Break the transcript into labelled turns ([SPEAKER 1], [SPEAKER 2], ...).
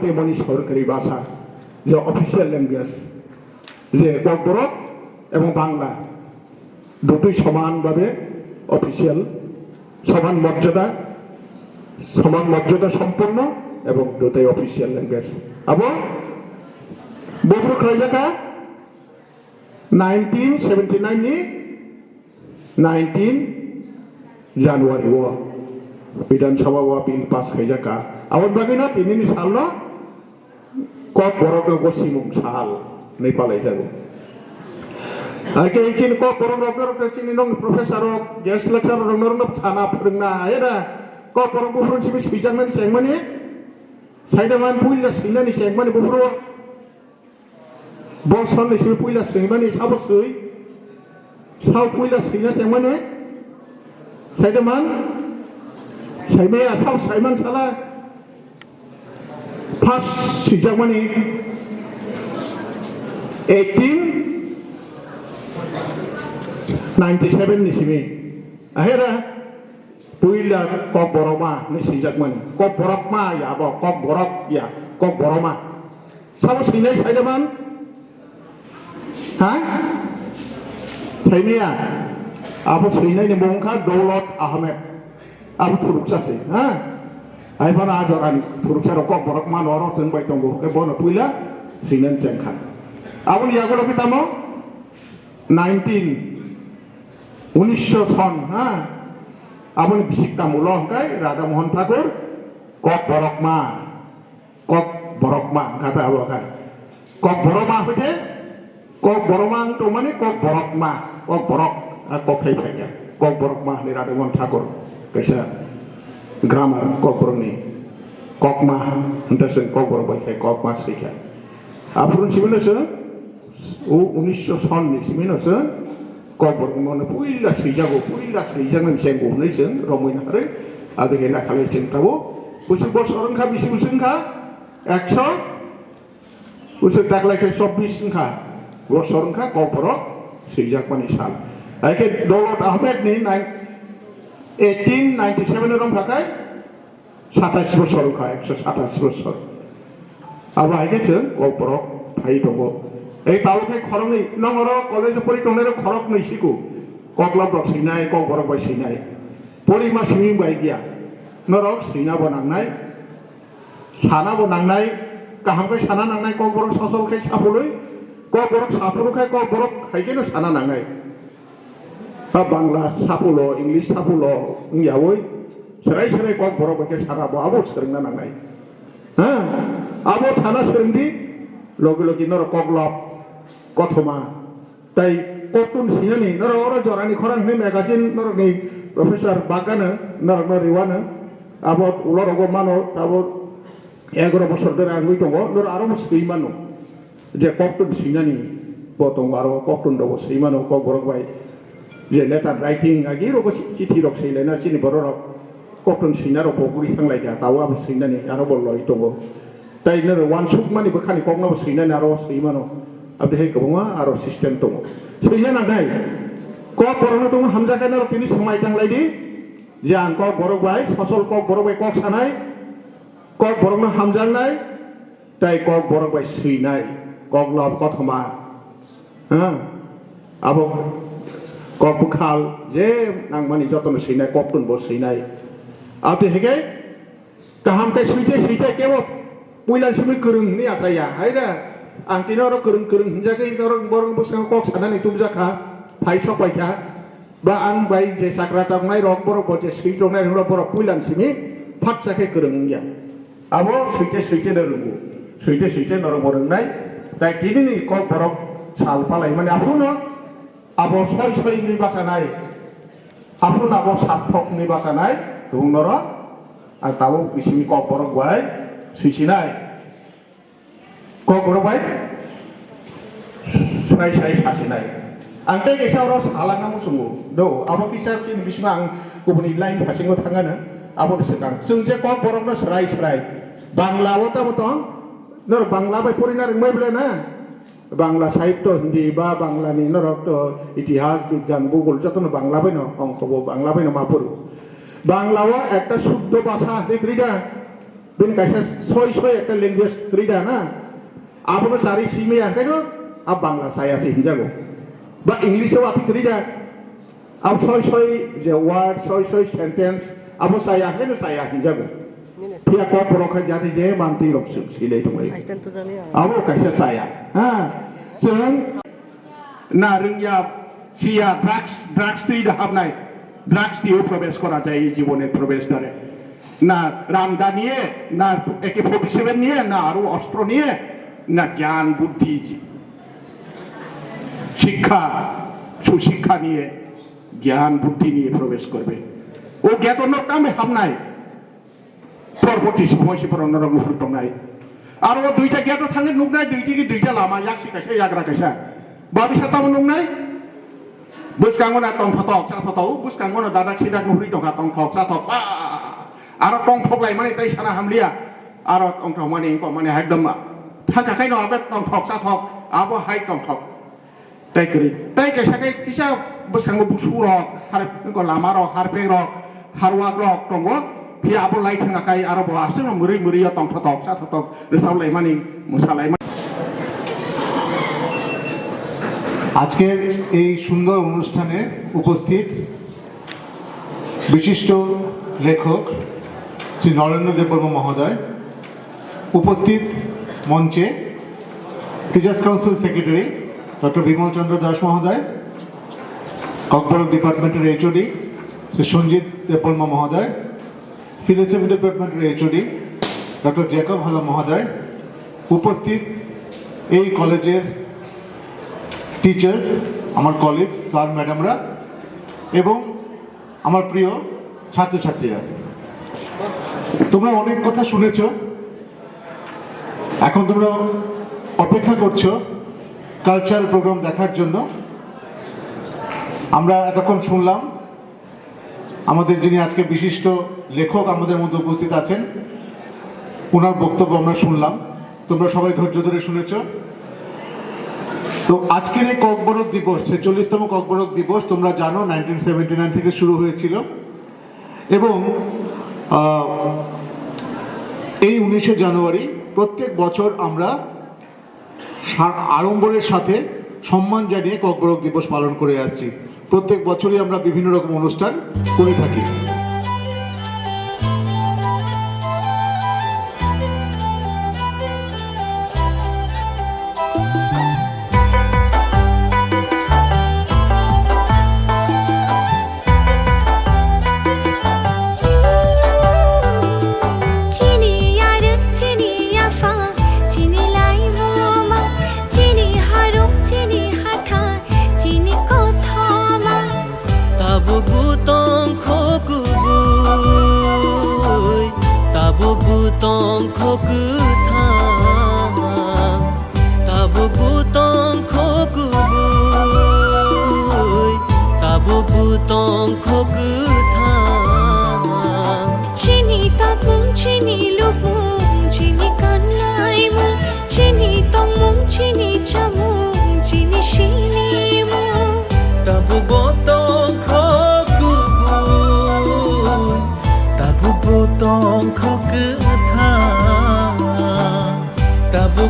[SPEAKER 1] তেমনি সরকারি ভাষা যে অফিসিয়াল ল্যাঙ্গুয়েজ যে বড় এবং বাংলা দুটোই সমানভাবে অফিসিয়াল সমান মর্যাদা সম্পন্ন এবং দুটোই অফিসিয়াল ল্যাঙ্গুয়েজ এবং ববরু খাইজাকা 1979 ni 19 Januari wa Bidan Sabha wa bill pass খাইজাকা awal bagina ini sallo kok borok gosimung sahal nei palai jago ake ikin kok borok cini nong profesor guest lecturer nong sana phurungna ayada kok borok bufurun sibi sijangmani sengmani saidaman puilla sinani sengmani bufuru boson ni sibi puilla sengmani sabo sui sao puilla sina sengmani saidaman saimaya sao saiman sala pas sijangmani 1897 ni simi akhirnya puila kok boroma ni sijangmani kok borok ma ya bo kok borok ya kok boroma sao sinai saidaman ha saimaya abu sinai ni mongka Daulat Ahmed abu turuksa sih ha ai bana ajaran puruksa kok borok man oro ten bai tonggo ke bono puila sinen cengkha abun ya golo kita mo 19 son ha abun bisikta mulo kai Radha Mohan Thakur kok borok ma kata abu kai kok boroma pete kok boromang to mane kok borok ma kok borok kok kai phaya kok borok ma ni Radha Mohan Thakur kaisa grammar kokborni kokma entesen kokbor bae kokma sikha apurun simino se o 1900 son ni simino se kokbor mon puilla sijagan senggo nei sen romoina hare ade gela khale chintabo busi bosoron kha bisi busin kha 100 busi takla ke 24 kha bosoron kha kokbor sijak pani sal ake Daulat Ahmed ni 1897 এরম ঢাকায় 27 বছর খায় 127 বছর আবার আইগেছে কপরক ভাই দব এই তালুকে খরংই নংর college পরি টনের খরক নই সিকু ককলাব সিনাই কবরক বাই সিনাই পরিমা সিমি বাই গিয়া নরক সিনা বনাंनाय সানা বনাंनाय কাহামকে সানা নাंनाय কবরক সসলকে সাপলই কবরক সাপলুখাय কবরক খাইকেনো সানা নাंनाय Bangla sapulo, English sapulo, ngawoi, serai kok borok baca sana abo sering nangai. Abo sana sering di logi nor koglop, kothoma, tai kokun sini ni nor orang jorani korang ni magazine nor ni Profesor Bagana nor Riwana, abo ulor ogo mano, abo egoro bosor dera angui tongo nor aro mesti mano, je kokun sini ni potong aro kokun dogo sini mano kok borok baik. Je letter writing agi rogo chithi rok seilena chini borok kokon sinaro poguri sanglai ja tawa ab sinani aro bollo itongo tai ner one suk mani bakhani kokno sinani aro seimano abde he kobonga aro system tongo seilena dai ko porono tongo hamza kana ro tini samai tanglai di jan ko borok bai fasol ko borok bai kok sanai ko borok no hamjal nai tai ko borok bai sinai kok lob kothoma abo kok bukhal je nang mani jotono sinai koptun bo sinai ate hege kaham kai suite kebo puilan simi kurung ni asaya haida angkino ro kurung hinjaga inoro borong bosang kok sanani tumjaka phai sopai kha ba ang bai je sakratak nai rok boro boje suitong nai ro boro puilan simi phat sake kurung ya abo suite na rungu suite noro borong nai tai kini ni kok borok sal palai mane apuno abo soi ni basanai apun abo saphok ni basanai dungnoro atau bisimi kok borok bai sisinai kok borok bai sai sasinai angke kesa oro salanga musungu do abo kisah kin bismang kubuni lain pasingo thangana abo disekang sungje kok borok no serai bangla wata motong nor bangla bai porinar mai blena Bangla সাহিত্য হিন্দি বা বাংলা নি নরক ইতিহাস বিজ্ঞান ভূগোল যত বাংলা বাইন অঙ্ক বাংলা বাইন মাপুর বাংলাও একটা শুদ্ধ ভাষা দেখরিগা Bin kaisa soy একটা ল্যাঙ্গুয়েজ রিডা না আবনো সারি সিমে আকাইনো আব বাংলা সায়া সি হিজাগো বা ইংলিশেও আপি রিডা আব soy যে ওয়ার্ড soy সেন্টেন্স আবো সায়া আকাইনো সায়া হিজাগো Pia ko porokai jadi je manti rok silai tumai. Abo kaisa saya. Ha. Sekarang na ringya sia drugs ti dahab nai. Drugs ti প্রবেশ করা যায় এই জীবনের প্রবেশ দ্বারে। না রামদা নিয়ে না AK-47 নিয়ে না আরো অস্ত্র নিয়ে না জ্ঞান বুদ্ধি শিক্ষা সুশিক্ষা নিয়ে জ্ঞান বুদ্ধি নিয়ে প্রবেশ করবে ও জ্ঞাতনর কামে হামনাই পরবর্তী সময়সীমার অন্যরকম হুলটং নাই আর ও দুইটা জ্ঞাত থাঙ্গে নুক নাই দুইটা লামা ইয়াকসি কাইসা ইয়াগ্রা কাইসা বাবি সাতাম নুক নাই বুসকাঙ্গনা টং ফটক চাথতাও বুসকাঙ্গনা দাদাক সিদাক নুহরি টকা টং ফক চাথক আর টং ফকলাই মানে তাই সানা হামলিয়া আর টং টং মানে মানে একদম থাকাখাই ন আবে টং ফক চাথক আবো হাই টং ফক তাই করি তাই কাইসাকে কিসা বুসকাঙ্গ বুসু রক হার লামা রক হারপে রক হারওয়াক রক টঙ্গ Pia abo lai thangakai aro bo asung muri ya tong thotok sa thotok resau lai mani musalai
[SPEAKER 2] আজকের এই সুন্দর অনুষ্ঠানে উপস্থিত বিশিষ্ট লেখক শ্রী নরেন্দ্র দেববর্মা মহোদয়, উপস্থিত মঞ্চে teachers council secretary doctor Bimal Chandra Das মহোদয়, ককবরক ডিপার্টমেন্টের HOD শ্রী সঞ্জিত দেববর্মা মহোদয়, ফিলোসফি ডিপার্টমেন্টের HOD ডক্টর জ্যাকব হালা মহোদয়, উপস্থিত এই কলেজের টিচার্স, আমার কলিগস, স্যার ম্যাডামরা এবং আমার প্রিয় ছাত্রছাত্রীরা, তোমরা অনেক কথা শুনেছ। এখন তোমরা অপেক্ষা করছো কালচারাল প্রোগ্রাম দেখার জন্য। আমরা এতক্ষণ শুনলাম আমাদের যিনি আজকে বিশিষ্ট লেখক আমাদের মধ্যে উপস্থিত আছেন, ওনার বক্তব্য আমরা শুনলাম। তোমরা সবাই ধৈর্য ধরে শুনেছ। তো আজকের এই ককবরক দিবস, 46তম ককবরক দিবস, তোমরা জানো 1979 থেকে শুরু হয়েছিল এবং এই 19শে জানুয়ারি প্রত্যেক বছর আমরা আড়ম্বরের সাথে সম্মান জানিয়ে ককবরক দিবস পালন করে আসছি। প্রত্যেক বছরই আমরা বিভিন্ন রকম অনুষ্ঠান করে থাকি।
[SPEAKER 3] Tabu